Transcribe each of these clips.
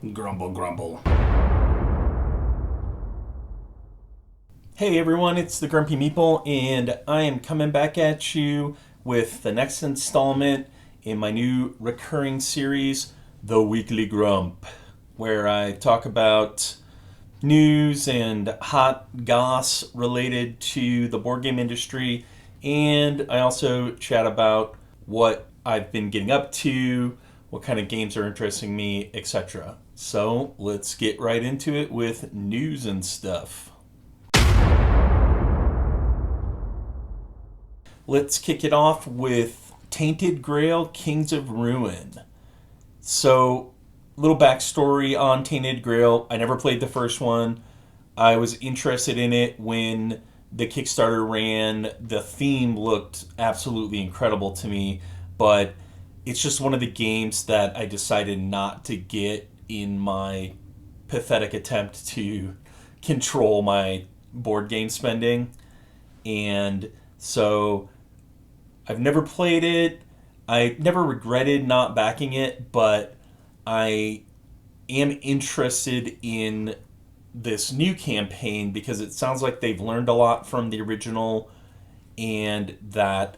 Grumble, grumble. Hey everyone, it's the Grumpy Meeple, and I am coming back at you with the next installment in my new recurring series, The Weekly Grump, where I talk about news and hot goss related to the board game industry, and I also chat about what I've been getting up to, what kind of games are interesting me, etc. So let's get right into it with news and stuff. Let's kick it off with Tainted Grail, Kings of Ruin. So, little backstory on Tainted Grail. I never played the first one. I was interested in it when the Kickstarter ran. The theme looked absolutely incredible to me, but it's just one of the games that I decided not to get in my pathetic attempt to control my board game spending. And so I've never played it. I never regretted not backing it, but I am interested in this new campaign because it sounds like they've learned a lot from the original, and that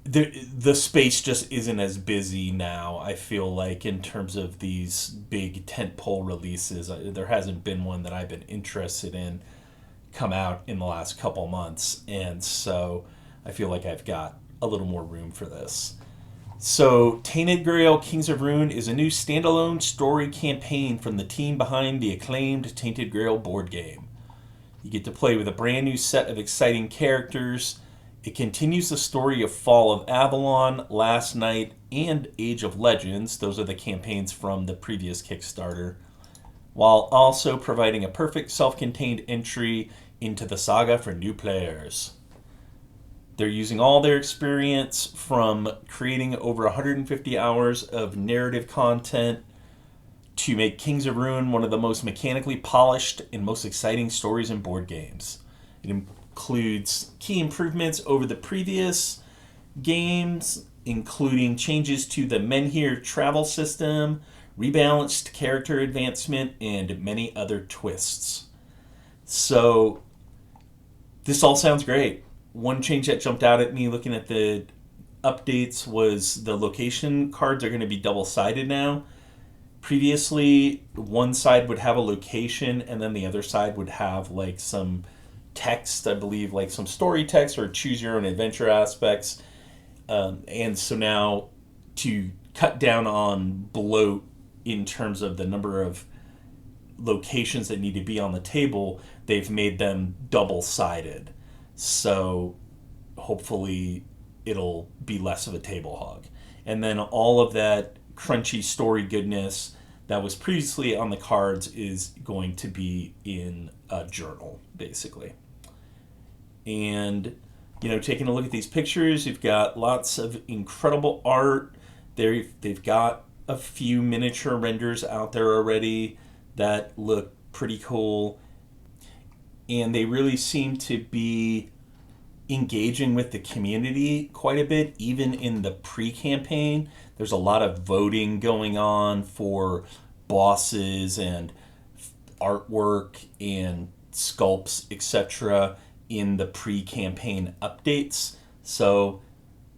the space just isn't as busy now, I feel like, in terms of these big tentpole releases. There hasn't been one that I've been interested in come out in the last couple months, and so I feel like I've got a little more room for this. So, Tainted Grail Kings of Ruin is a new standalone story campaign from the team behind the acclaimed Tainted Grail board game. You get to play with a brand new set of exciting characters. It continues the story of Fall of Avalon, Last Night, and Age of Legends. Those are the campaigns from the previous Kickstarter, while also providing a perfect self-contained entry into the saga for new players. They're using all their experience from creating over 150 hours of narrative content to make Kings of Ruin one of the most mechanically polished and most exciting stories in board games. It includes key improvements over the previous games, including changes to the Menhir travel system, rebalanced character advancement, and many other twists. So, this all sounds great. One change that jumped out at me looking at the updates was the location cards are going to be double-sided now. Previously, one side would have a location and then the other side would have like some text, I believe, like some story text or choose your own adventure aspects. And so now, to cut down on bloat in terms of the number of locations that need to be on the table, they've made them double-sided. So hopefully it'll be less of a table hog. And then all of that crunchy story goodness that was previously on the cards is going to be in a journal, basically. And, taking a look at these pictures, you've got lots of incredible art. They've got a few miniature renders out there already that look pretty cool. And they really seem to be engaging with the community quite a bit, even in the pre-campaign. There's a lot of voting going on for bosses and artwork and sculpts, etc., in the pre-campaign updates. So,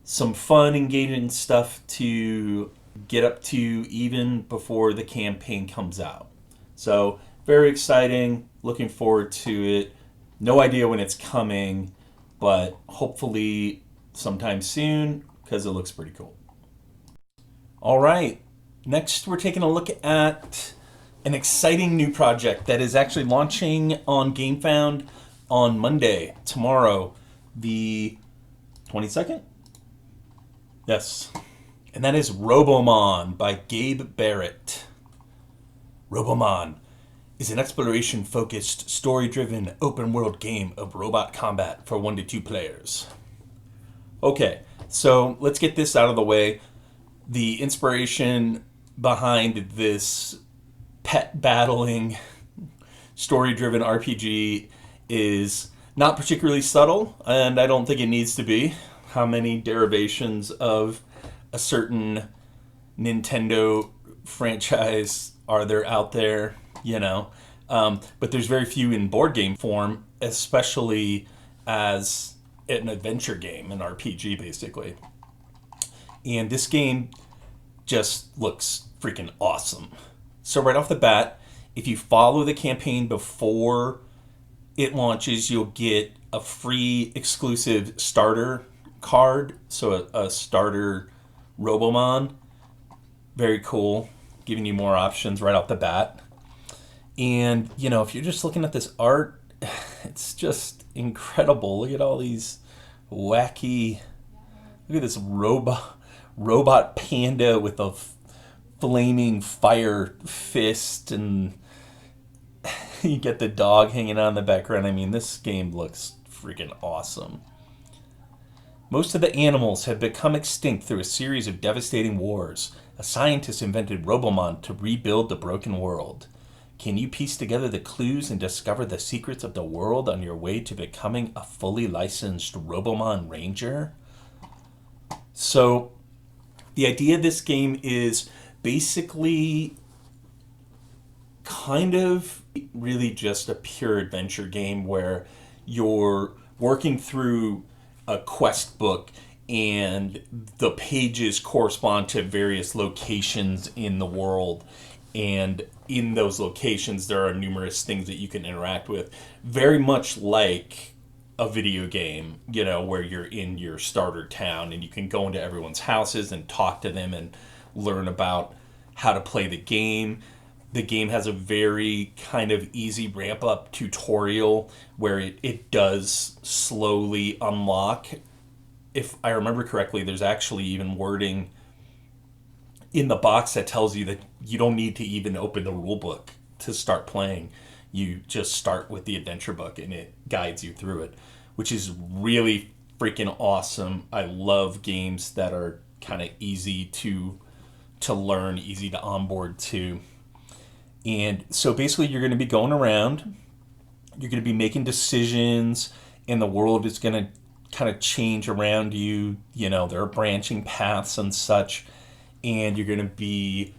some fun, engaging stuff to get up to even before the campaign comes out. So, very exciting. Looking forward to it. No idea when it's coming, but hopefully sometime soon because it looks pretty cool. All right. Next, we're taking a look at an exciting new project that is actually launching on GameFound on Monday, tomorrow, the 22nd? Yes. And that is Robomon by Gabe Barrett. Robomon is an exploration-focused, story-driven, open-world game of robot combat for 1 to 2 players. Okay, so let's get this out of the way. The inspiration behind this pet-battling, story-driven RPG is not particularly subtle, and I don't think it needs to be. How many derivations of a certain Nintendo franchise are there out there, you know? But there's very few in board game form, especially as an adventure game, an RPG basically. And this game just looks freaking awesome. So right off the bat, if you follow the campaign before it launches, you'll get a free exclusive starter card, so a starter Robomon. Very cool, giving you more options right off the bat. And, you know, if you're just looking at this art, it's just incredible. Look at all these wacky... Look at this robot panda with a flaming fire fist, and you get the dog hanging out in the background. I mean, this game looks freaking awesome. Most of the animals have become extinct through a series of devastating wars. A scientist invented Robomon to rebuild the broken world. Can you piece together the clues and discover the secrets of the world on your way to becoming a fully licensed Robomon Ranger? So, the idea of this game is basically kind of really just a pure adventure game where you're working through a quest book and the pages correspond to various locations in the world, and in those locations there are numerous things that you can interact with, very much like a video game, you know, where you're in your starter town and you can go into everyone's houses and talk to them and learn about how to play the game. The game has a very kind of easy ramp up tutorial where it does slowly unlock. If I remember correctly, there's actually even wording in the box that tells you that you don't need to even open the rule book to start playing. You just start with the adventure book and it guides you through it, which is really freaking awesome. I love games that are kind of easy to learn, easy to onboard to. And so basically you're going to be going around, you're going to be making decisions, and the world is going to kind of change around you. You know, there are branching paths and such, and you're going to be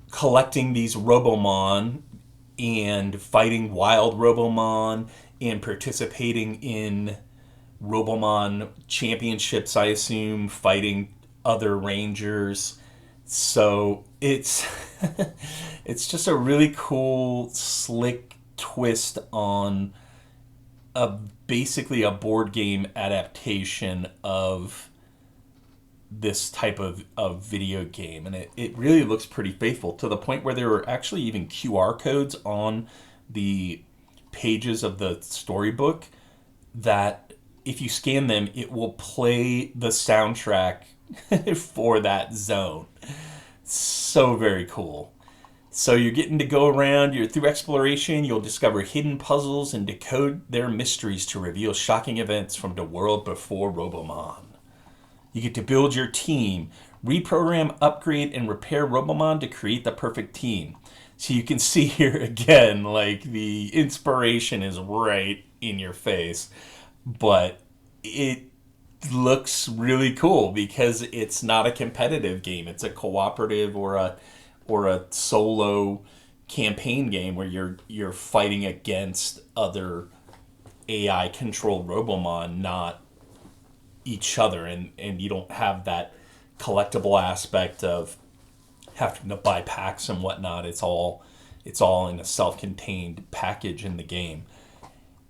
collecting these Robomon and fighting wild Robomon and participating in Robomon championships, I assume, fighting other rangers. So it's it's just a really cool, slick twist on basically a board game adaptation of this type of video game. And it really looks pretty faithful, to the point where there were actually even QR codes on the pages of the storybook that if you scan them, it will play the soundtrack for that zone. So very cool. So you're getting to go around, you're through exploration, you'll discover hidden puzzles and decode their mysteries to reveal shocking events from the world before Robomon. You get to build your team, reprogram, upgrade, and repair Robomon to create the perfect team. So you can see here again, like, the inspiration is right in your face, but it looks really cool because it's not a competitive game. It's a cooperative or a solo campaign game where you're fighting against other AI controlled Robomon, not each other, and you don't have that collectible aspect of having to buy packs and whatnot. It's all in a self-contained package in the game.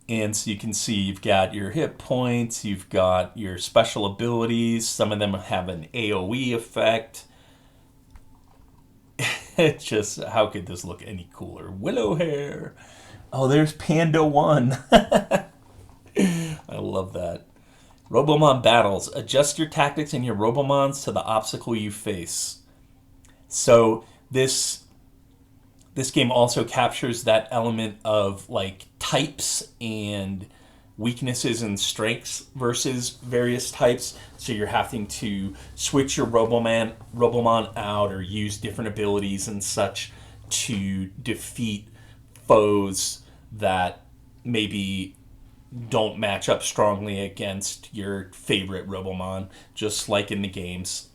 And so you can see you've got your hit points, you've got your special abilities. Some of them have an AoE effect. It's just, how could this look any cooler? Willow hair. Oh, there's Panda 1. I love that. Robomon battles. Adjust your tactics and your Robomons to the obstacle you face. So this game also captures that element of, like, types and weaknesses and strengths versus various types. So you're having to switch your Robomon out or use different abilities and such to defeat foes that maybe don't match up strongly against your favorite Robomon, just like in the games.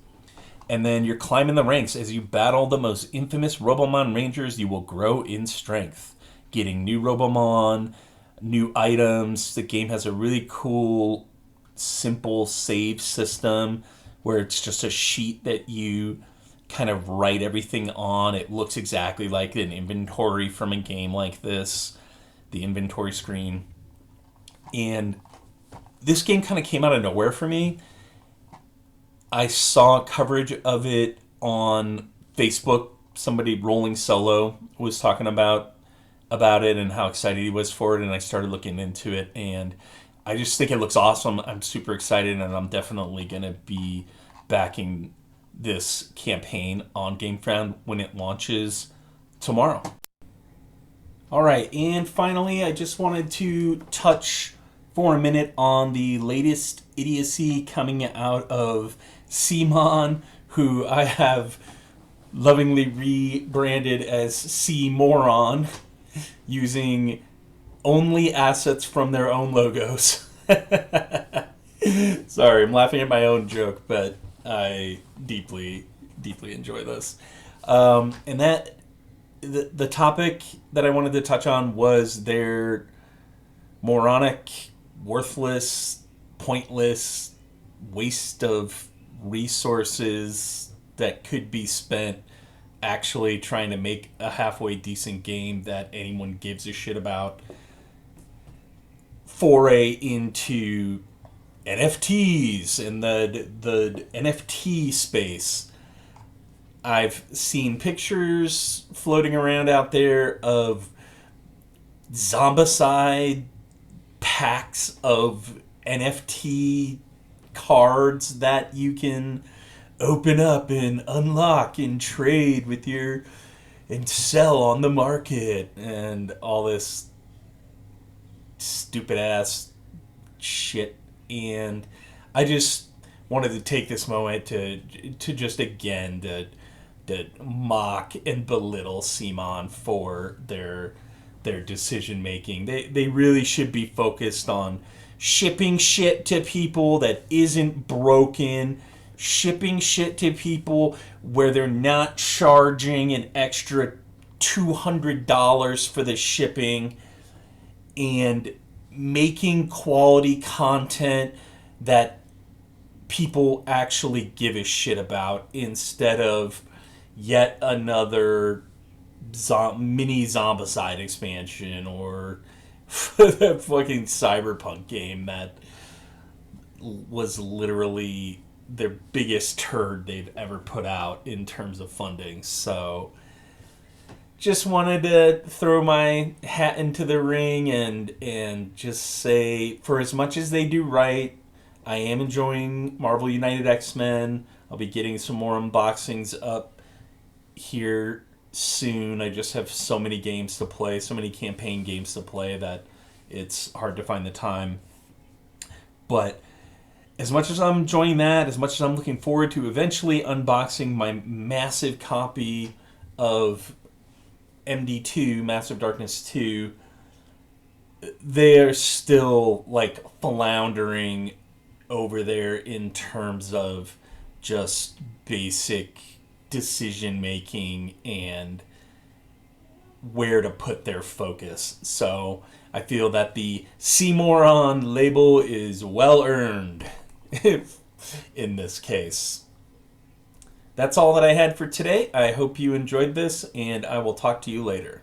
And then you're climbing the ranks. As you battle the most infamous Robomon Rangers, you will grow in strength, getting new Robomon, new items. The game has a really cool, simple save system where it's just a sheet that you kind of write everything on. It looks exactly like an inventory from a game like this, the inventory screen. And this game kind of came out of nowhere for me. I saw coverage of it on Facebook. Somebody, Rolling Solo, was talking about it and how excited he was for it, and I started looking into it, and I just think it looks awesome. I'm super excited, and I'm definitely going to be backing this campaign on GameFound when it launches tomorrow. All right, and finally, I just wanted to touch for a minute on the latest idiocy coming out of CMORON, who I have lovingly rebranded as CMORON, using only assets from their own logos. Sorry, I'm laughing at my own joke, but I deeply, deeply enjoy this. And that the topic that I wanted to touch on was their moronic, worthless, pointless waste of resources that could be spent actually trying to make a halfway decent game that anyone gives a shit about. Foray into NFTs and the NFT space. I've seen pictures floating around out there of zombicide packs of NFT cards that you can open up and unlock and trade with your and sell on the market and all this stupid ass shit. And I just wanted to take this moment to just again to mock and belittle CMON for their decision making. They really should be focused on shipping shit to people that isn't broken, shipping shit to people where they're not charging an extra $200 for the shipping, and making quality content that people actually give a shit about, instead of yet another mini Zombicide expansion or that fucking Cyberpunk game that was literally their biggest turd they've ever put out in terms of funding. So just wanted to throw my hat into the ring and just say, for as much as they do right, I am enjoying Marvel United X-Men. I'll be getting some more unboxings up here soon. I just have so many games to play, so many campaign games to play, that it's hard to find the time. But as much as I'm enjoying that, as much as I'm looking forward to eventually unboxing my massive copy of MD2, Massive Darkness 2, they're still like floundering over there in terms of just basic decision making and where to put their focus. So I feel that the CMORON label is well earned in this case. That's all that I had for today. I hope you enjoyed this, and I will talk to you later.